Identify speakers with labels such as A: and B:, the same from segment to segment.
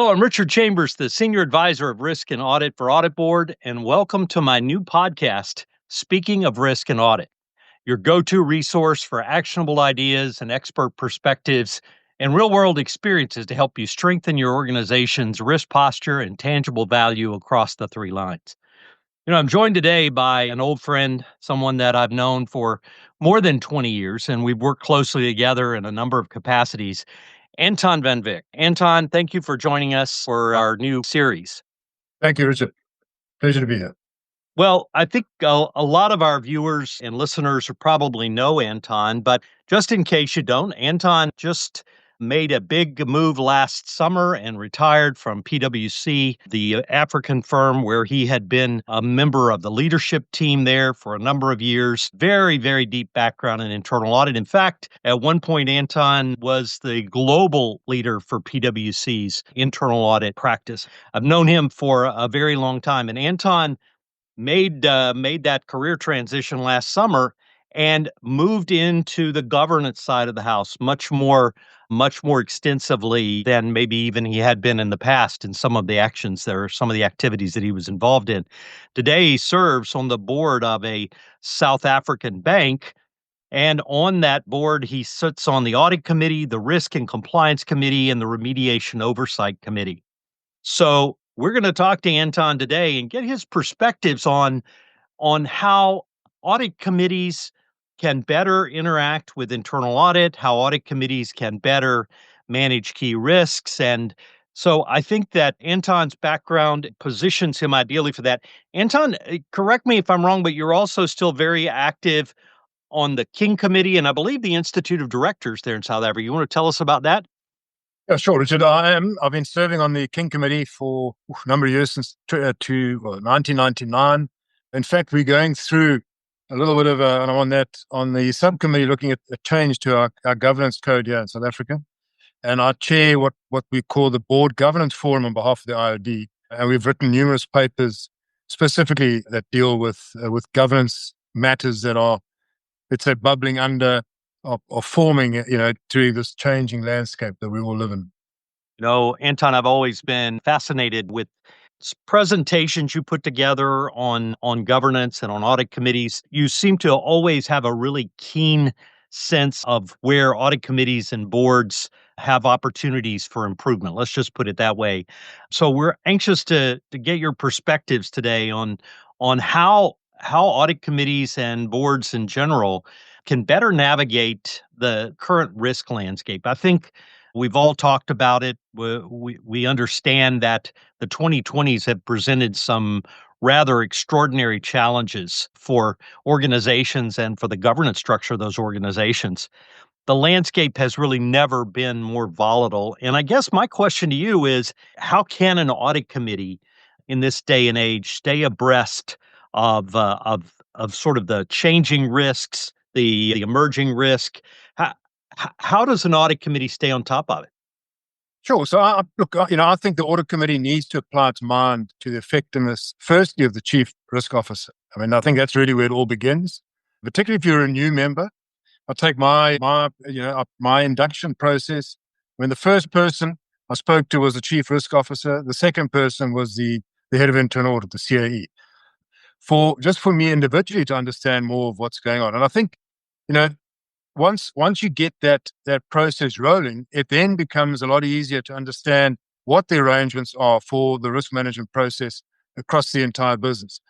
A: Hello, I'm Richard Chambers, the Senior Advisor of Risk and Audit for Audit Board, and welcome to my new podcast, Speaking of Risk and Audit, your go-to resource for actionable ideas and expert perspectives and real-world experiences to help you strengthen your organization's risk posture and tangible value across the three lines. I'm joined today by an old friend, someone that I've known for more than 20 years, and we've worked closely together in a number of capacities. Anton van Wyk. Anton, thank you for joining us for our new series.
B: Thank you, Richard. Pleasure to be here.
A: Well, I think a lot of our viewers and listeners probably know Anton, but just in case you don't, Anton just made a big move last summer and retired from PwC, the African firm where he had been a member of the leadership team there for a number of years. Very, very deep background in internal audit. In fact, at one point, Anton was the global leader for PwC's internal audit practice. I've known him for a very long time, and Anton made that career transition last summer and moved into the governance side of the house much more extensively than maybe even he had been in the past in some of the actions there or some of the activities that he was involved in. Today he serves on the board of a South African bank, and on that board he sits on the audit committee, the risk and compliance committee, and the remediation oversight committee. So we're going to talk to Anton today and get his perspectives on how audit committees can better interact with internal audit, how audit committees can better manage key risks. And so I think that Anton's background positions him ideally for that. Anton, correct me if I'm wrong, but you're also still very active on the King Committee and I believe the Institute of Directors there in South Africa. You want to tell us about that?
B: Yeah, sure, Richard. I've been serving on the King Committee for a number of years since 1999. In fact, we're going through a little bit of and I'm on the subcommittee looking at a change to our governance code here in South Africa. And I chair what we call the Board Governance Forum on behalf of the IOD. And we've written numerous papers specifically that deal with governance matters that are, let's say, bubbling under or forming, through this changing landscape that we all live in.
A: Anton, I've always been fascinated with presentations you put together on governance and on audit committees. You seem to always have a really keen sense of where audit committees and boards have opportunities for improvement. Let's just put it that way. So we're anxious to get your perspectives today on how audit committees and boards in general can better navigate the current risk landscape. I think we've all talked about it. We understand that the 2020s have presented some rather extraordinary challenges for organizations and for the governance structure of those organizations. The landscape has really never been more volatile. And I guess my question to you is, how can an audit committee in this day and age stay abreast of sort of the changing risks, the emerging risk? How does an audit committee stay on top of it?
B: Sure. So, I think the audit committee needs to apply its mind to the effectiveness, firstly, of the chief risk officer. I mean, I think that's really where it all begins, particularly if you're a new member. I'll take my induction process. When the first person I spoke to was the chief risk officer, the second person was the head of internal audit, the CAE. For me individually to understand more of what's going on. And I think, once you get that process rolling, it then becomes a lot easier to understand what the arrangements are for the risk management process across the entire business.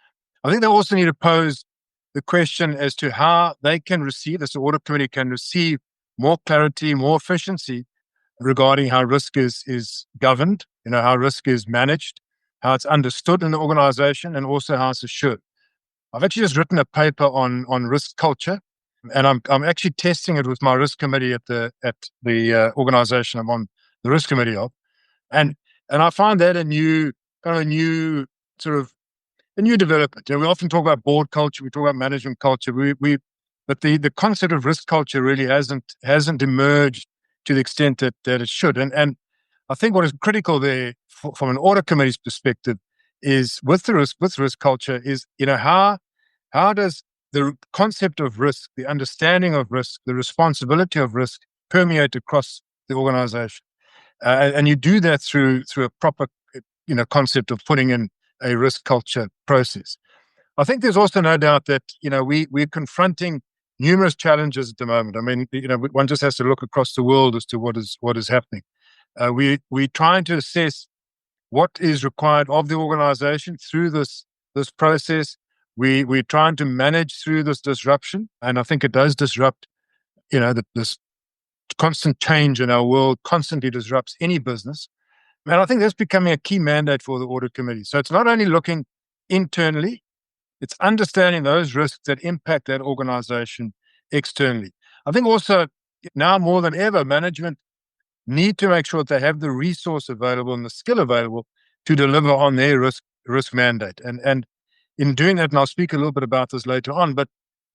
B: I think they also need to pose the question as to how they can receive, this audit committee can receive more clarity, more efficiency regarding how risk is governed, how risk is managed, how it's understood in the organization, and also how it's assured. I've actually just written a paper on risk culture, and I'm actually testing it with my risk committee at the organization I'm on the risk committee of, and I find that a new development. We often talk about board culture, we talk about management culture, but the concept of risk culture really hasn't emerged to the extent that it should. And I think what is critical there from an audit committee's perspective is with risk culture is, how does the concept of risk, the understanding of risk, the responsibility of risk permeate across the organization? And you do that through a proper, concept of putting in a risk culture process. I think there's also no doubt that, we're confronting numerous challenges at the moment. I mean, one just has to look across the world as to what is happening. We're trying to assess what is required of the organization through this process. We're trying to manage through this disruption, and I think it does disrupt. This constant change in our world constantly disrupts any business, and I think that's becoming a key mandate for the audit committee. So it's not only looking internally, it's understanding those risks that impact that organization externally. I think also now more than ever, management need to make sure that they have the resource available and the skill available to deliver on their risk mandate. And in doing that, and I'll speak a little bit about this later on, but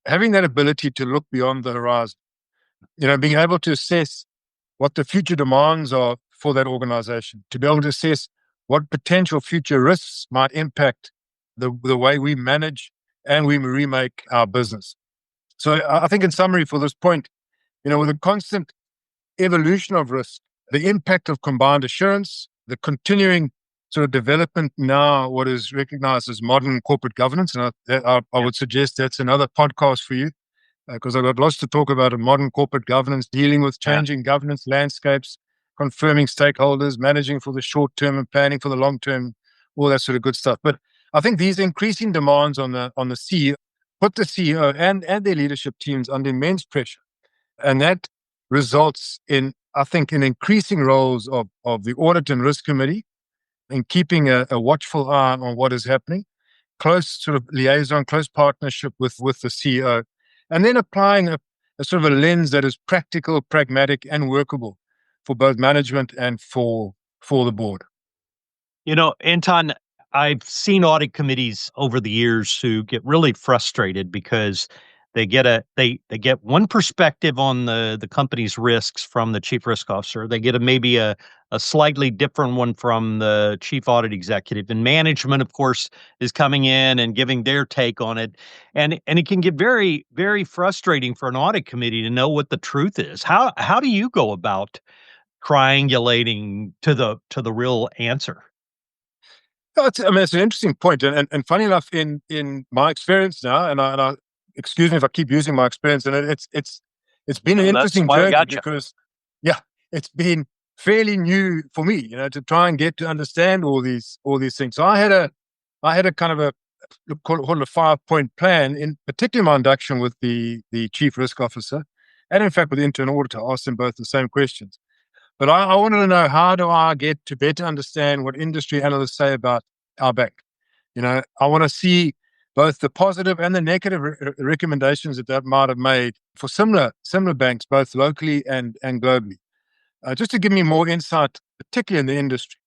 B: having that ability to look beyond the horizon, being able to assess what the future demands are for that organization, to be able to assess what potential future risks might impact the way we manage and we remake our business. So I think in summary for this point, with a constant evolution of risk, the impact of combined assurance, the continuing sort of development now, what is recognized as modern corporate governance. And I would suggest that's another podcast for you, because I've got lots to talk about in modern corporate governance, dealing with changing governance landscapes, confirming stakeholders, managing for the short term and planning for the long term, all that sort of good stuff. But I think these increasing demands on the CEO put the CEO and their leadership teams under immense pressure. And that results in, I think, in increasing roles of the audit and risk committee in keeping a watchful eye on what is happening, close sort of liaison, close partnership with the CEO, and then applying a sort of a lens that is practical, pragmatic, and workable for both management and for the board.
A: Anton, I've seen audit committees over the years who get really frustrated because they get they get one perspective on the company's risks from the chief risk officer. They get maybe a slightly different one from the chief audit executive, and management, of course, is coming in and giving their take on it. And it can get very, very frustrating for an audit committee to know what the truth is. How do you go about triangulating to the real answer?
B: No, it's an interesting point, and funny enough, in my experience now, and I excuse me if I keep using my experience, and it's been an interesting journey because, yeah, it's been fairly new for me, to try and get to understand all these things. So I had a kind of a call it a 5-point plan, in particular my induction with the chief risk officer, and in fact with the internal auditor. I asked them both the same questions. But I wanted to know, how do I get to better understand what industry analysts say about our bank? I want to see both the positive and the negative recommendations that might have made for similar banks, both locally and globally, just to give me more insight, particularly in the industry.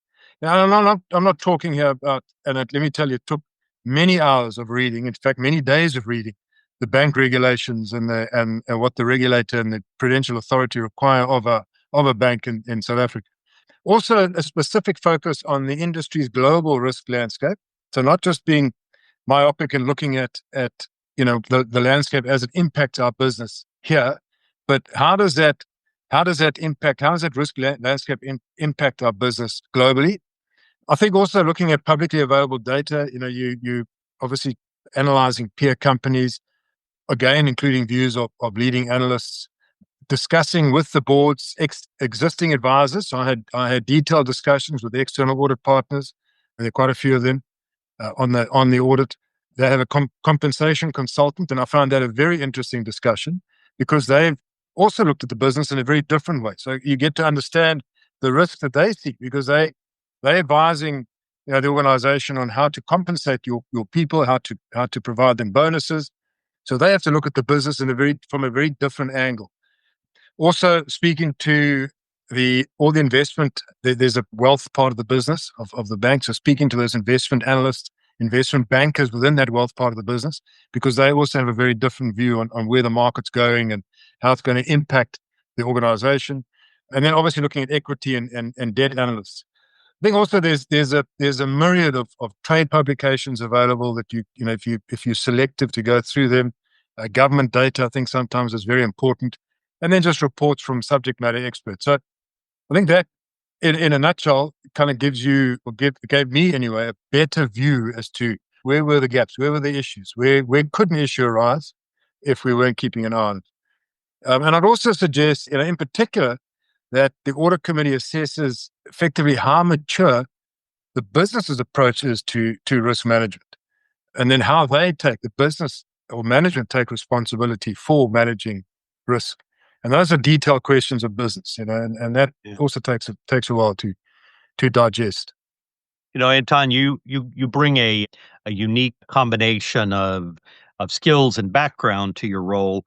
B: Now, I'm not talking here about, and let me tell you, it took many hours of reading, in fact, many days of reading the bank regulations and what the regulator and the prudential authority require of a bank in South Africa. Also, a specific focus on the industry's global risk landscape. So not just being myopic and looking at the landscape as it impacts our business here, but how does that risk landscape impact our business globally? I think also looking at publicly available data, you obviously analyzing peer companies, again, including views of leading analysts, discussing with the board's existing advisors. So I had detailed discussions with the external audit partners, and there are quite a few of them on the audit. They have a compensation consultant, and I found that a very interesting discussion because they've also looked at the business in a very different way. So you get to understand the risk that they see, because they're advising the organization on how to compensate your people, how to provide them bonuses. So they have to look at the business from a very different angle. Also, speaking to all the investment, there's a wealth part of the business of the bank. So speaking to those investment analysts, investment bankers within that wealth part of the business, because they also have a very different view on where the market's going and how it's going to impact the organization. And then obviously looking at equity and debt analysts. I think also there's a myriad of trade publications available that if you're selective to go through them. Government data, I think sometimes is very important. And then just reports from subject matter experts. So I think that in a nutshell, kind of gives you, or gave me anyway, a better view as to where were the gaps, where were the issues, where could an issue arise if we weren't keeping an eye on it. And I'd also suggest, in particular, that the audit committee assesses effectively how mature the business's approach is to risk management, and then how the business or management take responsibility for managing risk. And those are detailed questions of business, and that also takes a while to digest.
A: Anton, you bring a unique combination of skills and background to your role.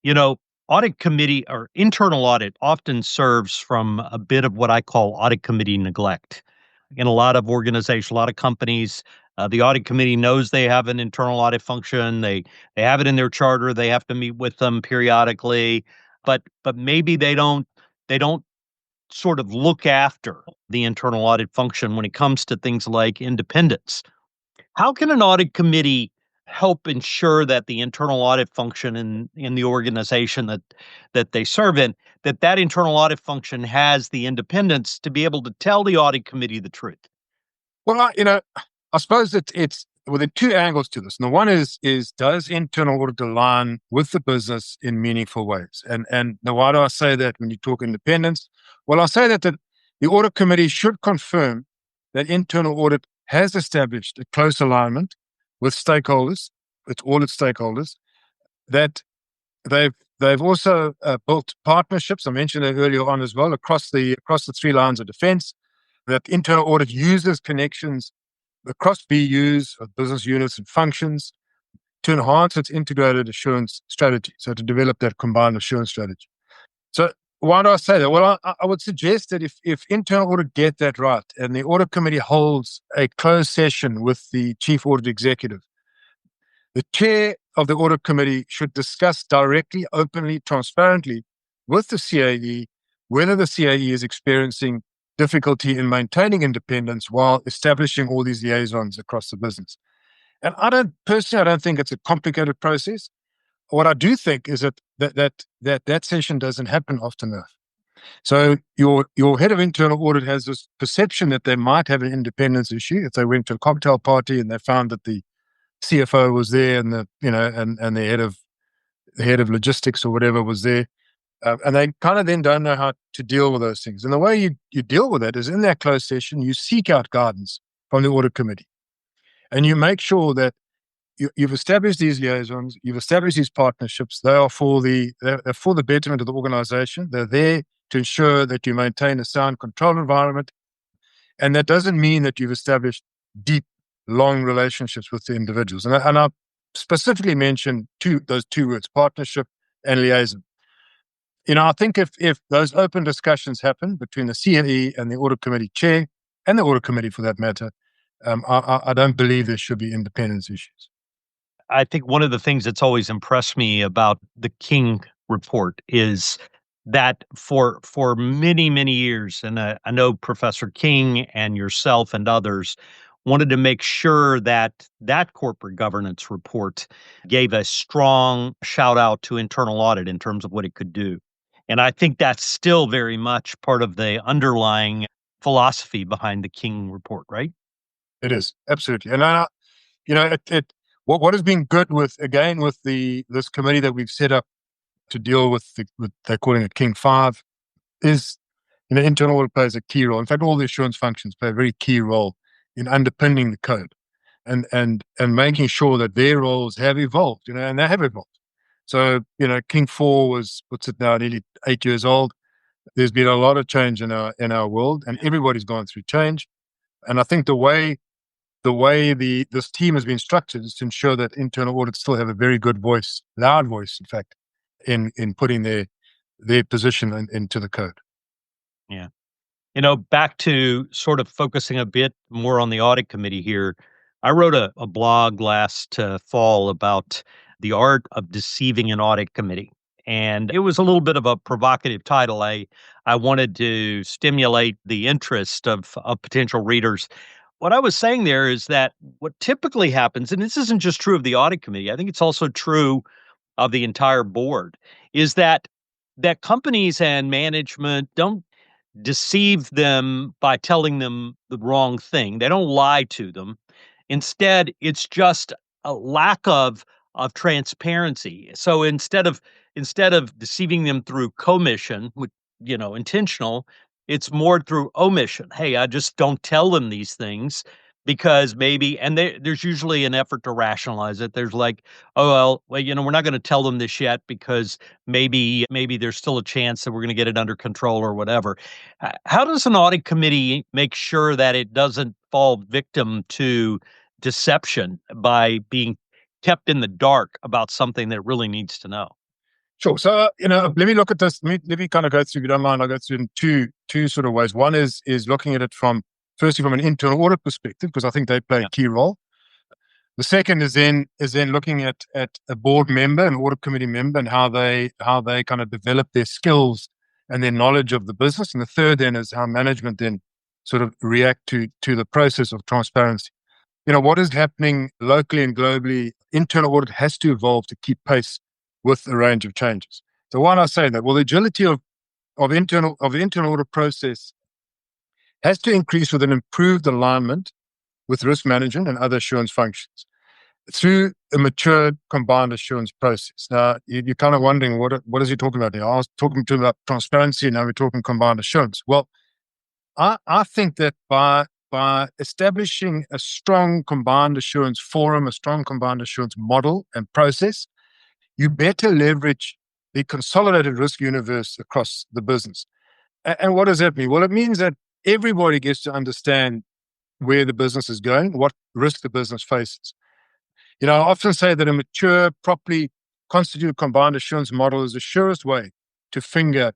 A: You know, Audit committee or internal audit often serves from a bit of what I call audit committee neglect. In a lot of organizations, a lot of companies, the audit committee knows they have an internal audit function. They have it in their charter. They have to meet with them periodically, but maybe they don't sort of look after the internal audit function when it comes to things like independence. How can an audit committee help ensure that the internal audit function in the organization that they serve in, that internal audit function has the independence to be able to tell the audit committee the truth?
B: Well, I suppose it's well, there are two angles to this. And the one is does internal audit align with the business in meaningful ways? And now why do I say that when you talk independence? Well, I say that the audit committee should confirm that internal audit has established a close alignment with stakeholders, with all its stakeholders, that they've also built partnerships. I mentioned that earlier on as well across the three lines of defense. That internal audit uses connections across BUs, business units and functions, to enhance its integrated assurance strategy. So to develop that combined assurance strategy. So why do I say that? Well, I would suggest that if internal audit get that right, and the audit committee holds a closed session with the chief audit executive, the chair of the audit committee should discuss directly, openly, transparently with the CAE whether the CAE is experiencing difficulty in maintaining independence while establishing all these liaisons across the business. And I don't think it's a complicated process. What I do think is that session doesn't happen often enough. So your head of internal audit has this perception that they might have an independence issue if they went to a cocktail party and they found that the CFO was there and and the head of logistics or whatever was there. And they kind of then don't know how to deal with those things. And the way you deal with it is in that closed session, you seek out guidance from the audit committee. And you make sure that you've established these liaisons, you've established these partnerships. They're for the betterment of the organization. They're there to ensure that you maintain a sound control environment. And that doesn't mean that you've established deep, long relationships with the individuals. And I specifically mentioned those two words, partnership and liaison. I think if those open discussions happen between the CLE and the audit committee chair and the audit committee for that matter, I don't believe there should be independence issues.
A: I think one of the things that's always impressed me about the King report is that for many, many years, and I know Professor King and yourself and others wanted to make sure that corporate governance report gave a strong shout out to internal audit in terms of what it could do. And I think that's still very much part of the underlying philosophy behind the King report, right?
B: It is absolutely, and what has been good with this committee that we've set up to deal with they're calling it King 5 is internal audit plays a key role. In fact, all the assurance functions play a very key role in underpinning the code and making sure that their roles have evolved, and they have evolved. So, King 4 what's it now, nearly 8 years old. There's been a lot of change in our world, and everybody's gone through change. And I think the way this team has been structured is to ensure that internal audits still have a very good voice, loud voice, in fact, in putting their position into the code.
A: Yeah. Back to sort of focusing a bit more on the audit committee here. I wrote a blog last fall about the art of deceiving an audit committee. And it was a little bit of a provocative title. I wanted to stimulate the interest of potential readers. What I was saying there is that what typically happens, and this isn't just true of the audit committee, I think it's also true of the entire board, is that companies and management don't deceive them by telling them the wrong thing. They don't lie to them. Instead, it's just a lack of transparency. So instead of deceiving them through commission, which, intentional, it's more through omission. Hey, I just don't tell them these things because maybe, and there's usually an effort to rationalize it. There's like, oh well, we're not going to tell them this yet because maybe there's still a chance that we're going to get it under control or whatever. How does an audit committee make sure that it doesn't fall victim to deception by being kept in the dark about something that it really needs to know?
B: Sure. So, let me look at this. Let me kind of go through, if you don't mind, I'll go through in two sort of ways. One is looking at it firstly from an internal audit perspective, because I think they play a key role. The second is then looking at a board member, an audit committee member, and how they kind of develop their skills and their knowledge of the business. And the third then is how management then sort of react to the process of transparency. What is happening locally and globally, internal audit has to evolve to keep pace with a range of changes. So why am I saying that? Well, the agility of the internal audit process has to increase with an improved alignment with risk management and other assurance functions through a mature combined assurance process. Now, you're kind of wondering, what is he talking about here? I was talking to him about transparency, and now we're talking combined assurance. Well, I think that by establishing a strong combined assurance forum, a strong combined assurance model and process, you better leverage the consolidated risk universe across the business. And what does that mean? Well, it means that everybody gets to understand where the business is going, what risk the business faces. I often say that a mature, properly constituted combined assurance model is the surest way to finger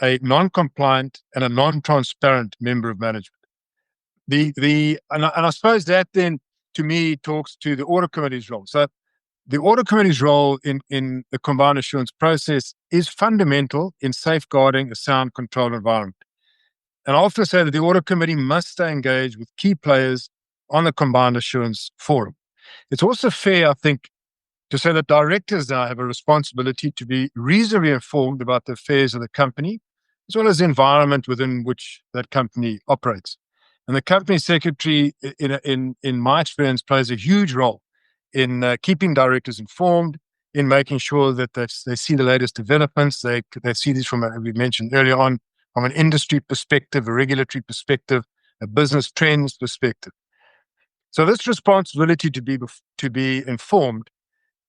B: a non-compliant and a non-transparent member of management. And I suppose that then, to me, talks to the audit committee's role. So the audit committee's role in the combined assurance process is fundamental in safeguarding a sound control environment. And I often say that the audit committee must stay engaged with key players on the combined assurance forum. It's also fair, I think, to say that directors now have a responsibility to be reasonably informed about the affairs of the company, as well as the environment within which that company operates. And the company secretary, in my experience, plays a huge role in keeping directors informed, in making sure that they see the latest developments. They see these from, we mentioned earlier on, from an industry perspective, a regulatory perspective, a business trends perspective. So this responsibility to be informed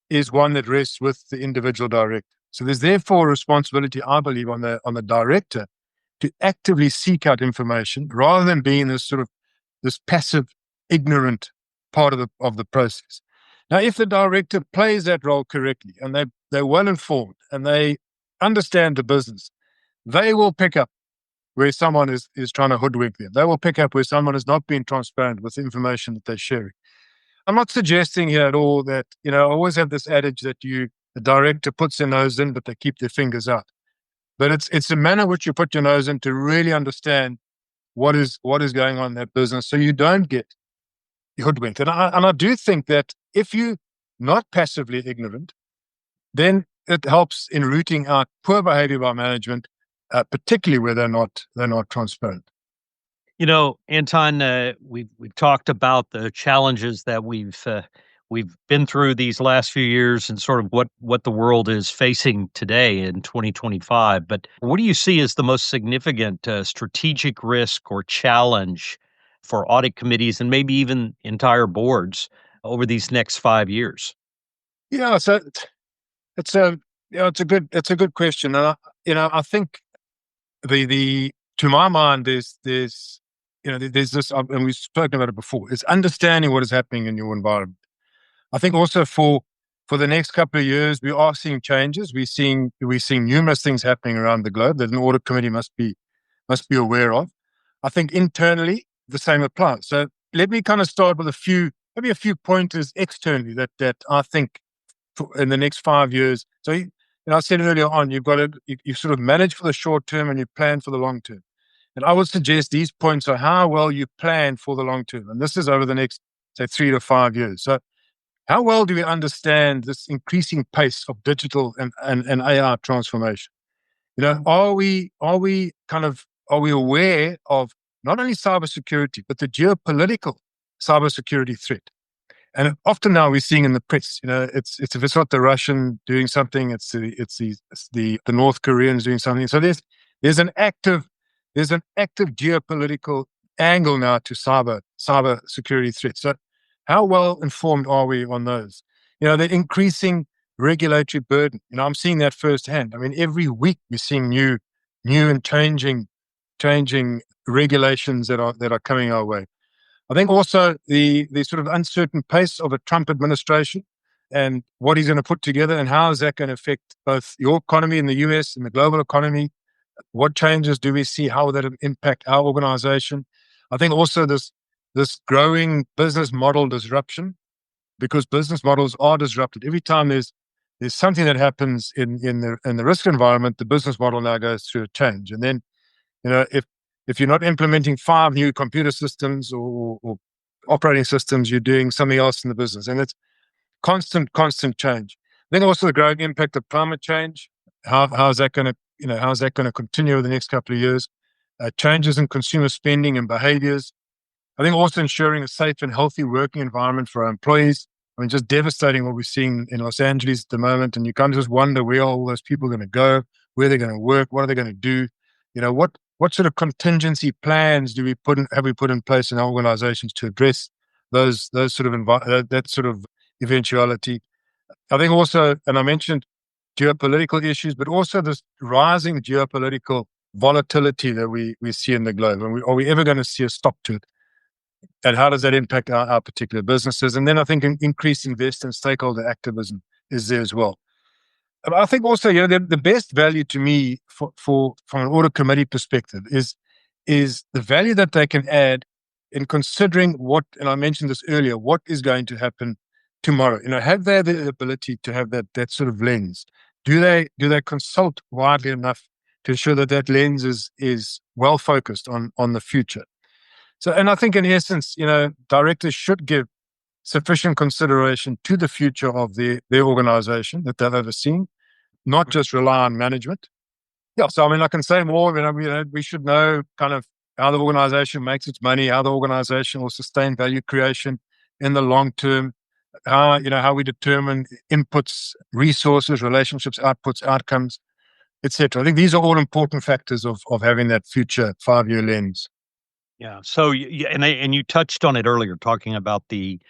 B: is one that rests with the individual director. So there's therefore a responsibility, I believe, on the director to actively seek out information rather than being this passive, ignorant part of the process. Now, if the director plays that role correctly and they're well informed and they understand the business, they will pick up where someone is trying to hoodwink them. They will pick up where someone has not been transparent with the information that they're sharing. I'm not suggesting here at all that, I always have this adage that the director puts their nose in, but they keep their fingers out. But it's the manner in which you put your nose in to really understand what is going on in that business, so you don't get hoodwinked. And I do think that if you're not passively ignorant, then it helps in rooting out poor behavior by management, particularly where they're not transparent.
A: Anton, we've talked about the challenges that we've been through these last few years and sort of what the world is facing today in 2025. But what do you see as the most significant strategic risk or challenge for audit committees and maybe even entire boards over these next 5 years?
B: Yeah, so it's a good question, and I think the to my mind there's this, and we've spoken about it before. It's understanding what is happening in your environment. I think also for the next couple of years, we are seeing changes. We're seeing numerous things happening around the globe that an audit committee must be aware of. I think internally the same applies. So let me kind of start with maybe a few pointers externally that I think in the next 5 years. So I said earlier on, you've got to you sort of manage for the short term and you plan for the long term. And I would suggest these points are how well you plan for the long term. And this is over the next, say, 3 to 5 years. So how well do we understand this increasing pace of digital and AI transformation? Are we kind of are we aware of not only cybersecurity, but the geopolitical cybersecurity threat? And often now we're seeing in the press, it's if it's not the Russian doing something, it's the North Koreans doing something. So there's an active geopolitical angle now to cyber security threats. So how well informed are we on those? The increasing regulatory burden. I'm seeing that firsthand. I mean, every week we're seeing new and changing regulations that are coming our way. I think also the sort of uncertain pace of a Trump administration and what he's going to put together and how is that going to affect both your economy in the US and the global economy. What changes do we see? How will that impact our organization? I think also this growing business model disruption, because business models are disrupted. Every time there's something that happens in the risk environment, the business model now goes through a change. And then, if you're not implementing 5 new computer systems or operating systems, you're doing something else in the business. And it's constant change. Then also the growing impact of climate change. How is that going to continue over the next couple of years? Changes in consumer spending and behaviors. I think also ensuring a safe and healthy working environment for our employees. I mean, just devastating what we're seeing in Los Angeles at the moment. And you kind of just wonder where all those people are going to go, where they're going to work, what are they going to do? What sort of contingency plans have we put in place in our organizations to address those sort of that sort of eventuality? I think also, and I mentioned geopolitical issues, but also this rising geopolitical volatility that we see in the globe. And are we ever going to see a stop to it? And how does that impact our particular businesses? And then I think increased investor and stakeholder activism is there as well. I think also, the best value to me from an audit committee perspective is the value that they can add in considering and I mentioned this earlier, what is going to happen tomorrow. Have they the ability to have that sort of lens? Do they consult widely enough to ensure that lens is well focused on the future? So, and I think in essence, directors should give sufficient consideration to the future of their organization that they've overseen, not just rely on management. Yeah, so I mean, I can say more. We should know kind of how the organization makes its money, how the organization will sustain value creation in the long term, how we determine inputs, resources, relationships, outputs, outcomes, etc. I think these are all important factors of having that future 5-year lens.
A: Yeah. So, and you touched on it earlier, talking about the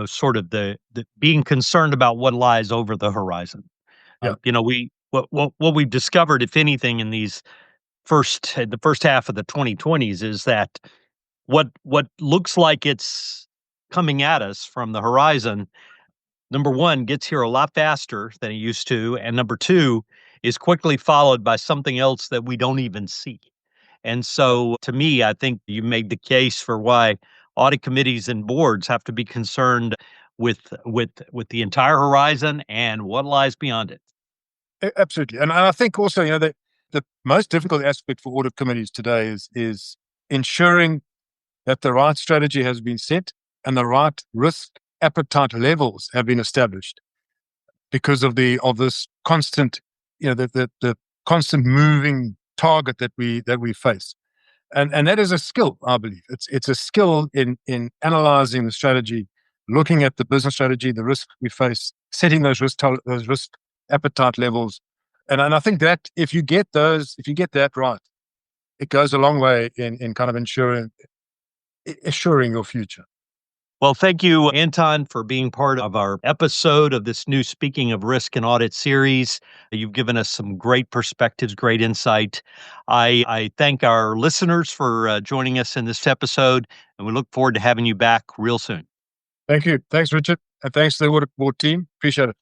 A: sort of the being concerned about what lies over the horizon.
B: Yeah.
A: What we've discovered, if anything, in the first half of the 2020s is that what looks like it's coming at us from the horizon, number one, gets here a lot faster than it used to, and number two, is quickly followed by something else that we don't even see. And so, to me, I think you made the case for why audit committees and boards have to be concerned with the entire horizon and what lies beyond it.
B: Absolutely. And I think also, that the most difficult aspect for audit committees today is ensuring that the right strategy has been set and the right risk appetite levels have been established because of this constant, the constant moving target that we face. And that is a skill, I believe. It's a skill in analyzing the strategy, looking at the business strategy, the risk we face, setting those risk appetite levels. And I think that if you get that right, it goes a long way in kind of assuring your future.
A: Well, thank you, Anton, for being part of our episode of this new Speaking of Risk and Audit series. You've given us some great perspectives, great insight. I thank our listeners for joining us in this episode, and we look forward to having you back real soon.
B: Thank you. Thanks, Richard. And thanks to the Audit Board team. Appreciate it.